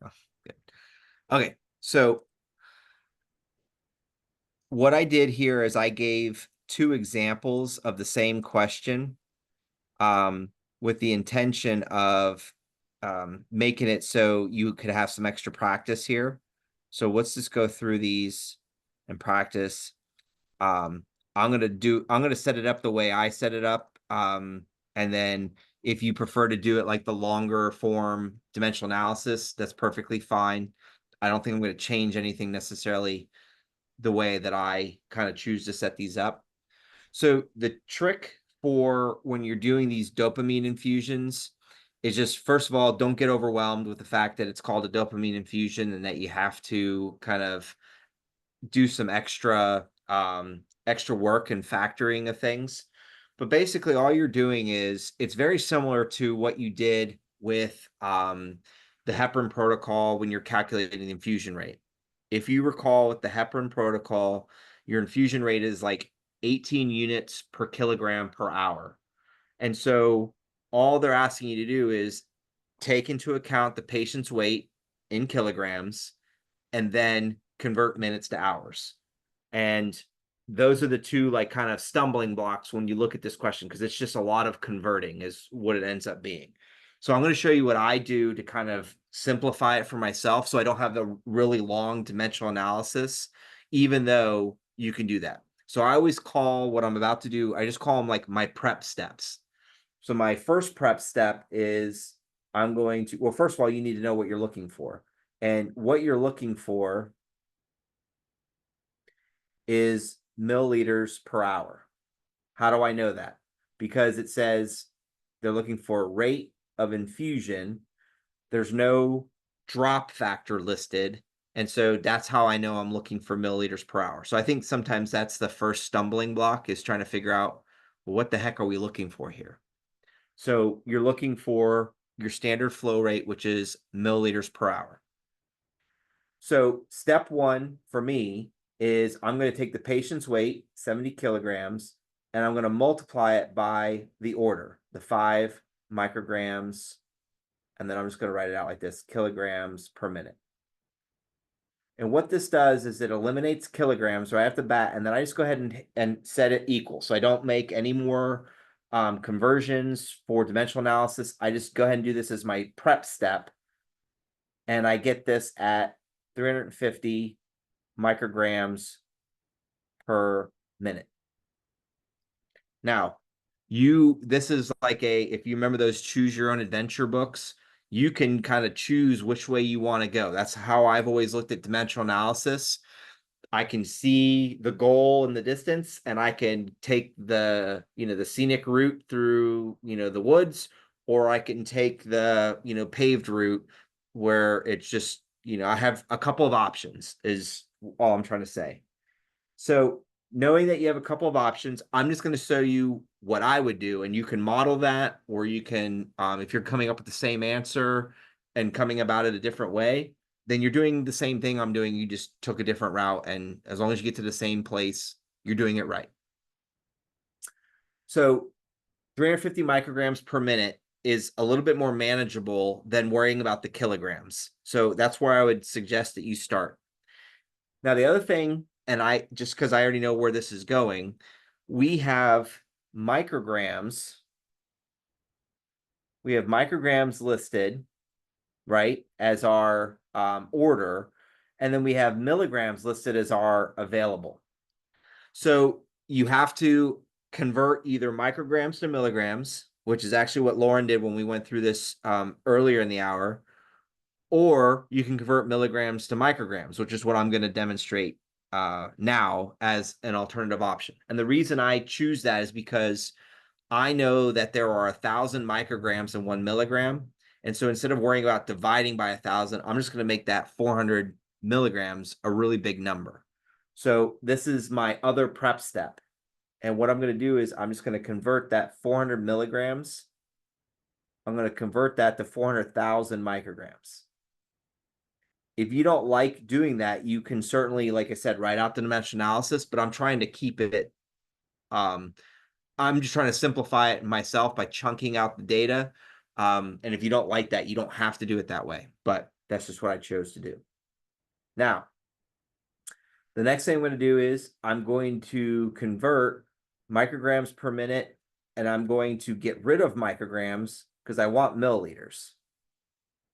Oh, good. Okay, so what I did here is I gave two examples of the same question, with the intention of making it so you could have some extra practice here. So let's just go through these and practice. I'm gonna set it up the way I set it up. And then if you prefer to do it like the longer form dimensional analysis, that's perfectly fine. I don't think I'm going to change anything necessarily the way that I kind of choose to set these up. So the trick for when you're doing these dopamine infusions is just, first of all, don't get overwhelmed with the fact that it's called a dopamine infusion and that you have to kind of do some extra work and factoring of things. But basically all you're doing is, it's very similar to what you did with the heparin protocol when you're calculating the infusion rate. If you recall, with the heparin protocol, your infusion rate is like 18 units per kilogram per hour. And so all they're asking you to do is take into account the patient's weight in kilograms and then convert minutes to hours. And those are the two like kind of stumbling blocks when you look at this question, because it's just a lot of converting is what it ends up being. So I'm going to show you what I do to kind of simplify it for myself so I don't have the really long dimensional analysis, even though you can do that. So I always call what I'm about to do, I just call them like my prep steps. So my first prep step is I'm going to, well, first of all, you need to know what you're looking for. And what you're looking for is milliliters per hour. How do I know that? Because it says they're looking for rate of infusion. There's no drop factor listed. And so that's how I know I'm looking for milliliters per hour. So I think sometimes that's the first stumbling block, is trying to figure out, well, what the heck are we looking for here? So you're looking for your standard flow rate, which is milliliters per hour. So step one for me is I'm going to take the patient's weight, 70 kilograms, and I'm going to multiply it by the order, the 5 micrograms, and then I'm just going to write it out like this, kilograms per minute. And what this does is it eliminates kilograms right off the bat, and then I just go ahead and set it equal. So I don't make any more conversions for dimensional analysis. I just go ahead and do this as my prep step, and I get this at 350 micrograms per minute. Now, this is like if you remember those choose your own adventure books, you can kind of choose which way you want to go. That's how I've always looked at dimensional analysis. I can see the goal in the distance, and I can take the scenic route through, the woods, or I can take the, paved route where it's just, I have a couple of options is all I'm trying to say. So knowing that you have a couple of options, I'm just going to show you what I would do, and you can model that, or you can, if you're coming up with the same answer and coming about it a different way, then you're doing the same thing I'm doing. You just took a different route, and as long as you get to the same place, you're doing it right. So 350 micrograms per minute is a little bit more manageable than worrying about the kilograms. So that's where I would suggest that you start. Now, the other thing, and just because I already know where this is going, we have micrograms. We have micrograms listed, right, as our order, and then we have milligrams listed as our available. So you have to convert either micrograms to milligrams, which is actually what Lauren did when we went through this earlier in the hour, or you can convert milligrams to micrograms, which is what I'm going to demonstrate now as an alternative option. And the reason I choose that is because I know that there are 1,000 micrograms in 1 milligram. And so instead of worrying about dividing by 1,000, I'm just going to make that 400 milligrams a really big number. So this is my other prep step. And what I'm going to do is I'm just going to convert that 400 milligrams. I'm going to convert that to 400,000 micrograms. If you don't like doing that, you can certainly, like I said, write out the dimensional analysis, but I'm trying to keep it, I'm just trying to simplify it myself by chunking out the data. And if you don't like that, you don't have to do it that way. But That's just what I chose to do. Now, the next thing I'm going to do is I'm going to convert micrograms per minute, and I'm going to get rid of micrograms because I want milliliters.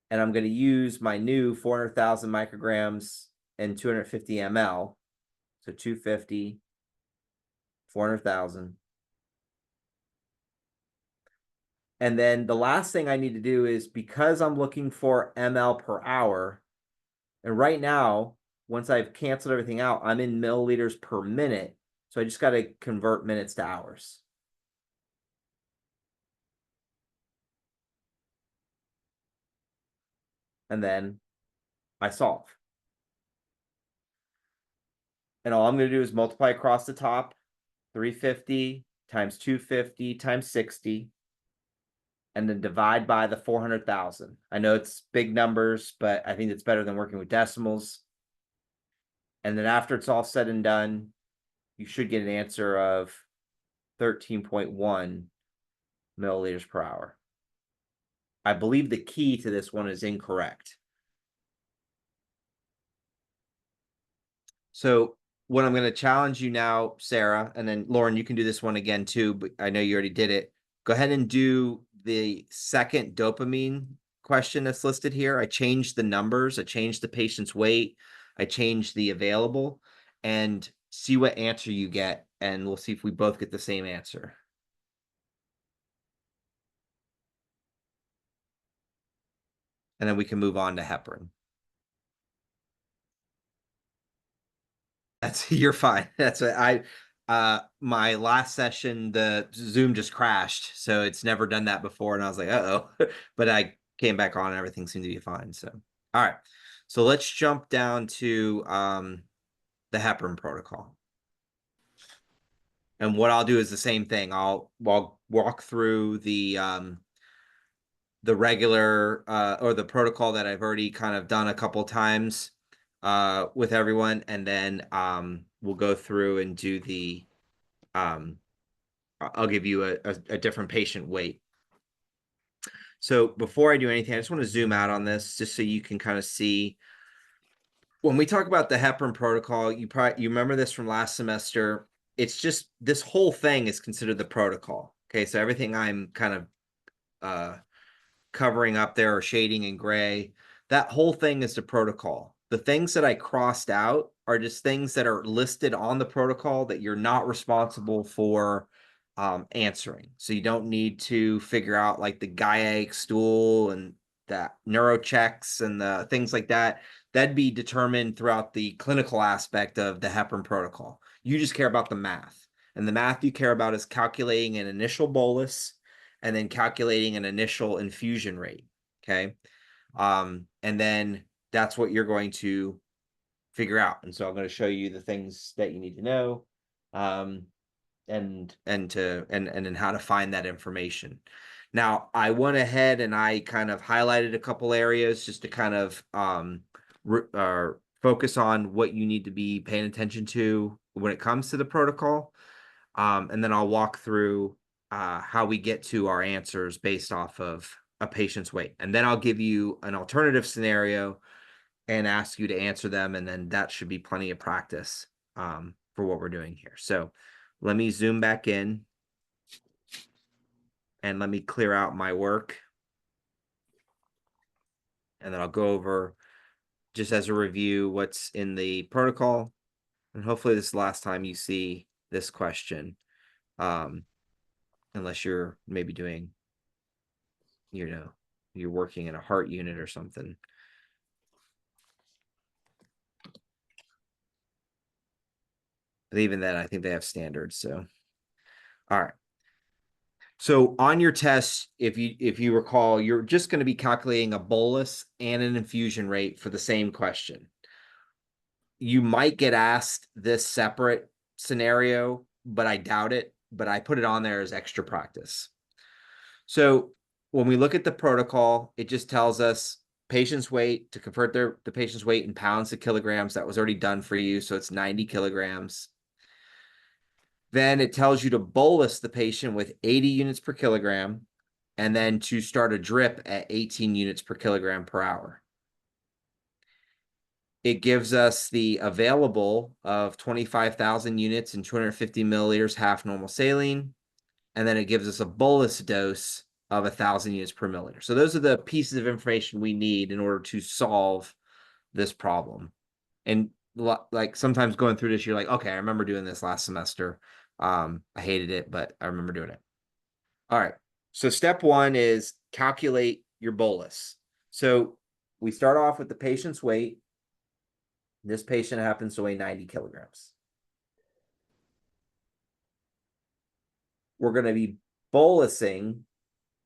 And I'm going to use my new 400,000 micrograms and 250 ml. So 250, 400,000. And then the last thing I need to do is, because I'm looking for ml per hour, and right now, once I've canceled everything out, I'm in milliliters per minute. So I just got to convert minutes to hours. And then I solve. And all I'm going to do is multiply across the top, 350 times 250 times 60, and then divide by the 400,000. I know it's big numbers, but I think it's better than working with decimals. And then after it's all said and done, you should get an answer of 13.1 milliliters per hour. I believe the key to this one is incorrect. So what I'm going to challenge you now, Sarah, and then Lauren, you can do this one again too, but I know you already did it. Go ahead and do the second dopamine question that's listed here. I changed the numbers. I changed the patient's weight. I changed the available, and see what answer you get. And we'll see if we both get the same answer. And then we can move on to heparin. You're fine. That's what my last session, the Zoom just crashed, so it's never done that before, and I was like, uh-oh. But I came back on and everything seemed to be fine. So all right. So let's jump down to the heparin protocol. And what I'll do is the same thing. I'll walk through the regular or the protocol that I've already kind of done a couple times with everyone, and then we'll go through and do the I'll give you a different patient weight. So before I do anything, I just want to zoom out on this just so you can kind of see. When we talk about the heparin protocol, you remember this from last semester. It's just, this whole thing is considered the protocol. Okay, so everything I'm kind of covering up there or shading in gray, that whole thing is the protocol. The things that I crossed out are just things that are listed on the protocol that you're not responsible for answering. So you don't need to figure out like the Gaiac stool and the neurochecks and the things like that. That'd be determined throughout the clinical aspect of the heparin protocol. You just care about the math. And the math you care about is calculating an initial bolus and then calculating an initial infusion rate. Okay. And then that's what you're going to figure out. And so I'm going to show you the things that you need to know, and then how to find that information. Now, I went ahead and I kind of highlighted a couple areas just to kind of focus on what you need to be paying attention to when it comes to the protocol. And then I'll walk through how we get to our answers based off of a patient's weight. And then I'll give you an alternative scenario and ask you to answer them. And then that should be plenty of practice for what we're doing here. So let me zoom back in and let me clear out my work. And then I'll go over, just as a review, what's in the protocol. And hopefully this is the last time you see this question. Unless you're maybe doing, you're working in a heart unit or something. But even then, I think they have standards. So, all right. So on your test, if you recall, you're just going to be calculating a bolus and an infusion rate for the same question. You might get asked this separate scenario, but I doubt it. But I put it on there as extra practice. So when we look at the protocol, it just tells us patient's weight, to convert the patient's weight in pounds to kilograms. That was already done for you. So it's 90 kilograms. Then it tells you to bolus the patient with 80 units per kilogram, and then to start a drip at 18 units per kilogram per hour. it gives us the available of 25,000 units and 250 milliliters half normal saline. And then it gives us a bolus dose of 1,000 units per milliliter. So those are the pieces of information we need in order to solve this problem. And like sometimes going through this, you're like, okay, I remember doing this last semester. I hated it, but I remember doing it. All right. So step one is calculate your bolus. So we start off with the patient's weight. This patient happens to weigh 90 kilograms. We're going to be bolusing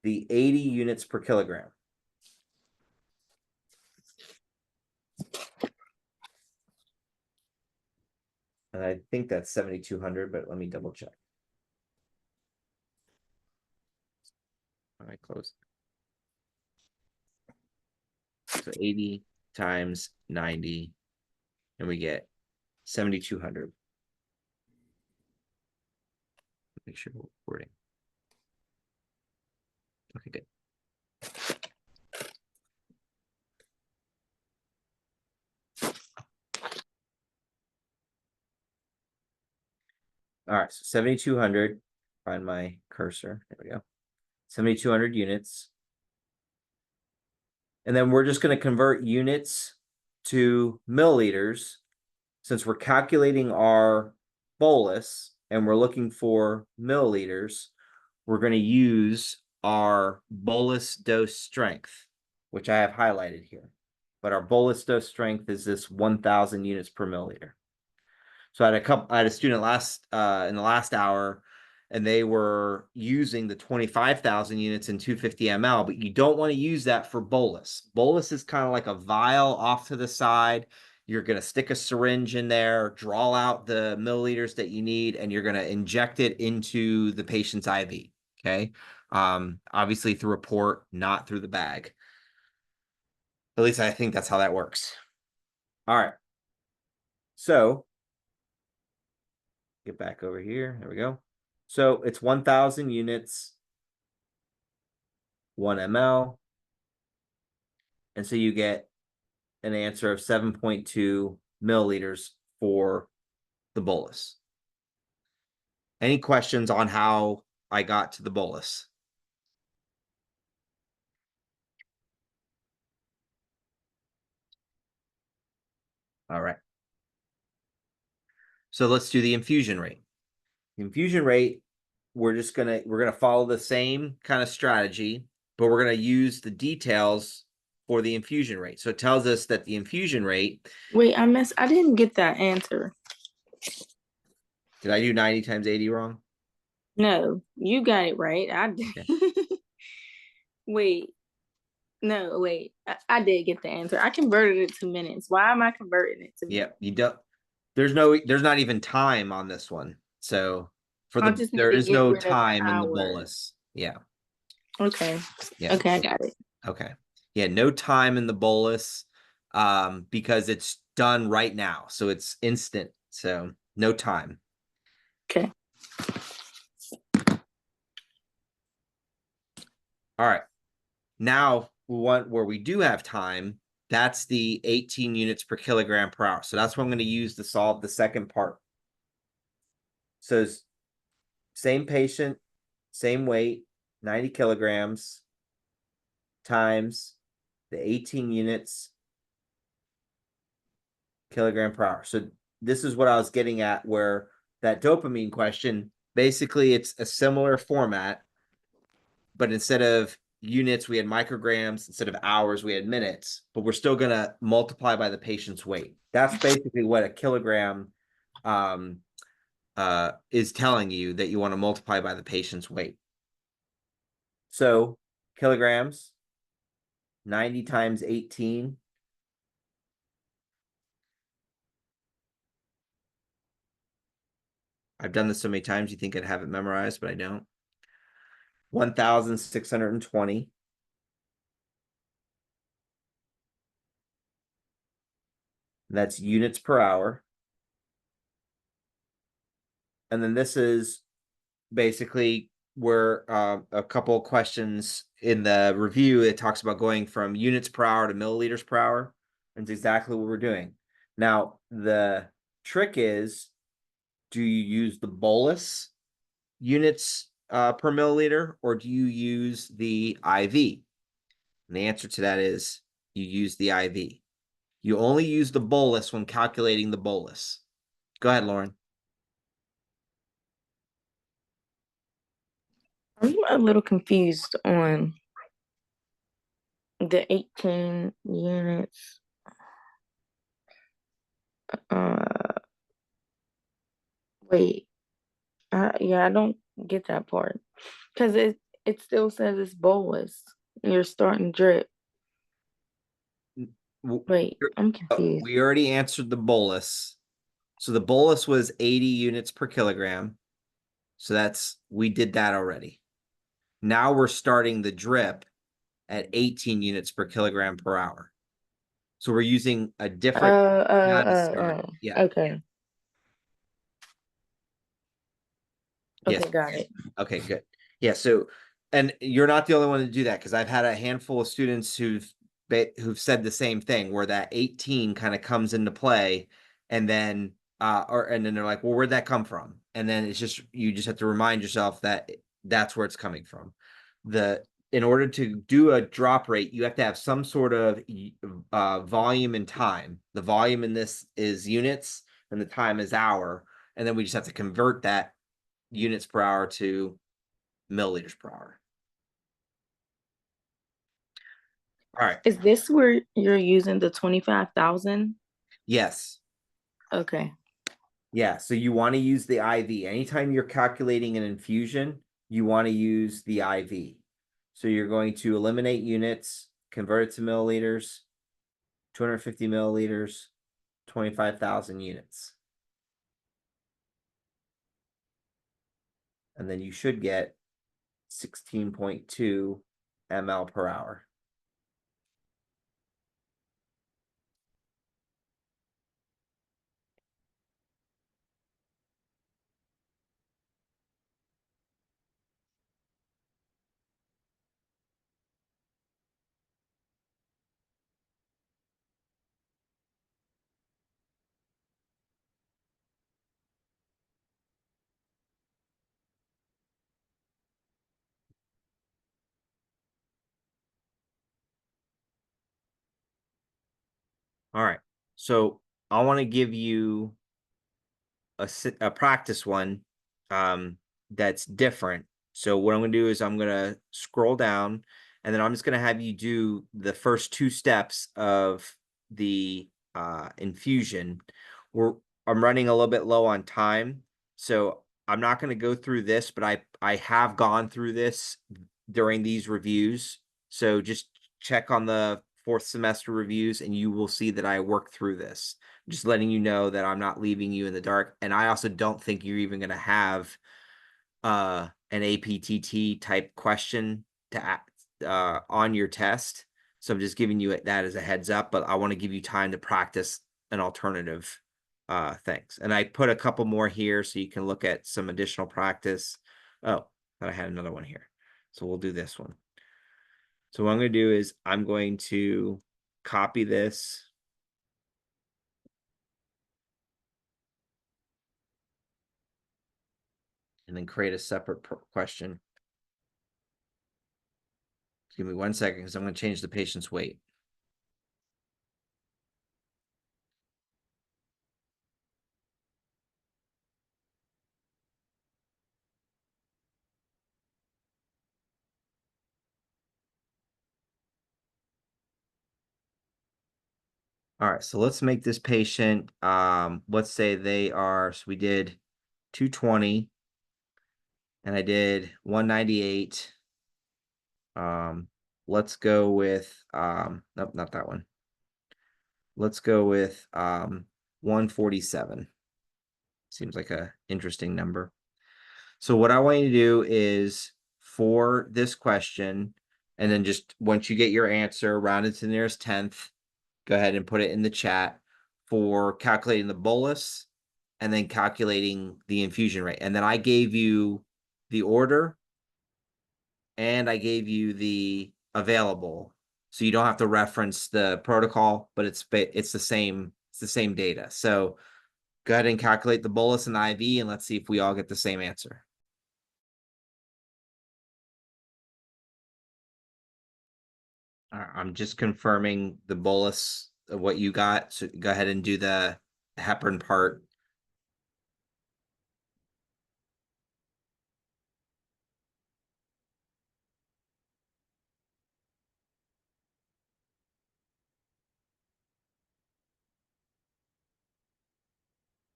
the 80 units per kilogram. And I think that's 7,200, but let me double check. All right, close. So 80 times 90, and we get 7,200. Make sure we're recording. Okay, good. All right, so 7,200. Find my cursor. There we go. 7,200 units. And then we're just going to convert units to milliliters since we're calculating our bolus and we're looking for milliliters. We're going to use our bolus dose strength, which I have highlighted here. But our bolus dose strength is this 1,000 units per milliliter. So I had a student in the last hour, and they were using the 25,000 units in 250 ml, but you don't want to use that for bolus. Bolus is kind of like a vial off to the side. You're going to stick a syringe in there, draw out the milliliters that you need, and you're going to inject it into the patient's IV. Okay. Obviously through a port, not through the bag. At least I think that's how that works. All right. So get back over here. There we go. So it's 1,000 units, 1 ml. And so you get an answer of 7.2 milliliters for the bolus. Any questions on how I got to the bolus? All right. So let's do the infusion rate. The infusion rate, we're gonna follow the same kind of strategy, but we're gonna use the details for the infusion rate. So it tells us that the infusion rate. Wait, I didn't get that answer. Did I do 90 times 80 wrong? No, you got it right. I did. Okay. Wait. No, wait. I did get the answer. I converted it to minutes. Why am I converting it to minutes? Yeah, you don't. There's not even time on this one. So there is no time in the bolus. Yeah. Okay. Yeah. Okay, I got it. Okay. Yeah, no time in the bolus because it's done right now. So it's instant. So no time. Okay. All right. Now we want where we do have time. That's the 18 units per kilogram per hour. So that's what I'm going to use to solve the second part. So same patient, same weight, 90 kilograms times the 18 units kilogram per hour. So this is what I was getting at, where that dopamine question, basically it's a similar format, but instead of units, we had micrograms. Instead of hours, we had minutes, but we're still going to multiply by the patient's weight. That's basically what a kilogram is telling you, that you want to multiply by the patient's weight. So kilograms, 90 times 18. I've done this so many times, you think I'd have it memorized, but I don't. 1,620. That's units per hour. And then this is basically where a couple of questions in the review, it talks about going from units per hour to milliliters per hour. And it's exactly what we're doing. Now, the trick is, do you use the bolus units per milliliter, or do you use the IV? And the answer to that is you use the IV. You only use the bolus when calculating the bolus. Go ahead, Lauren. I'm a little confused on the 18 units. Uh, wait. Yeah, I don't get that part because it still says it's bolus. You're starting drip. Wait, I'm confused. We already answered the bolus. So the bolus was 80 units per kilogram. So we did that already. Now we're starting the drip at 18 units per kilogram per hour. So we're using a different to start. Yeah. Okay. Yes. Okay, got it. Okay, good. Yeah, so and you're not the only one to do that, because I've had a handful of students who've said the same thing, where that 18 kind of comes into play, and then and then they're like, well, where'd that come from? And then it's just, you just have to remind yourself that that's where it's coming from. In order to do a drop rate, you have to have some sort of volume and time. The volume in this is units and the time is hour, and then we just have to convert that units per hour to milliliters per hour. All right. Is this where you're using the 25,000? Yes. Okay. Yeah. So you want to use the IV. Anytime you're calculating an infusion, you want to use the IV. So you're going to eliminate units, convert it to milliliters, 250 milliliters, 25,000 units. And then you should get 16.2 ml per hour. All right. So I want to give you a practice one that's different. So what I'm going to do is I'm going to scroll down, and then I'm just going to have you do the first two steps of the infusion. I'm running a little bit low on time, so I'm not going to go through this, but I have gone through this during these reviews. So just check on the fourth semester reviews and you will see that I worked through this. Just letting you know that I'm not leaving you in the dark. And I also don't think you're even going to have an APTT type question to on your test. So I'm just giving you that as a heads up, but I want to give you time to practice an alternative things. And I put a couple more here so you can look at some additional practice. Oh, but I had another one here. So we'll do this one. So what I'm going to do is I'm going to copy this. And then create a separate question. Give me 1 second because I'm going to change the patient's weight. All right, so let's make this patient, let's say they are, so we did 220 and I did 198. Let's go with, nope, not that one. Let's go with 147. Seems like a interesting number. So what I want you to do is, for this question, and then just once you get your answer, round it to the nearest tenth, go ahead and put it in the chat for calculating the bolus and then calculating the infusion rate. And then I gave you the order and I gave you the available. So you don't have to reference the protocol, but it's the same It's the same data. So go ahead and calculate the bolus and the IV, and let's see if we all get the same answer. I'm just confirming the bolus of what you got. So go ahead and do the heparin part.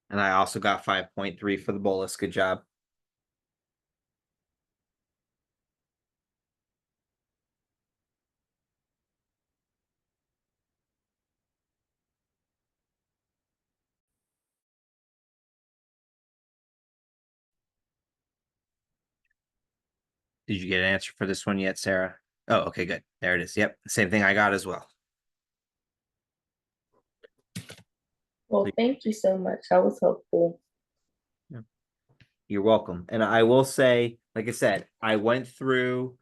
And I also got 5.3 for the bolus. Good job. Did you get an answer for this one yet, Sarah? Oh, okay, good. There it is. Yep, same thing I got as well. Well, thank you so much. That was helpful. You're welcome. And I will say, like I said, I went through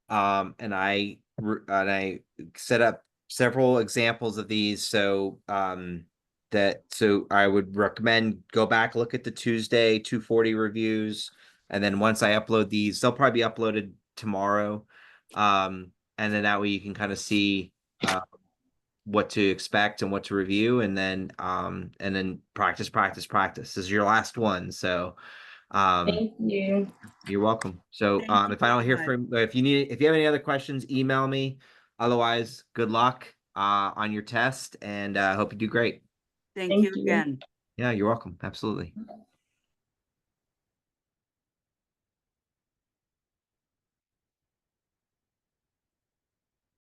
and I set up several examples of these. So so I would recommend go back, look at the Tuesday 240 reviews. And then once I upload these, they'll probably be uploaded tomorrow. And then that way you can kind of see what to expect and what to review, and then practice. This is your last one. So Thank you. you're welcome. So Thank you if I don't hear very from, if you have any other questions, email me. Otherwise, good luck on your test, and hope you do great. Thank Thank you you. again. Yeah, you're welcome. Absolutely.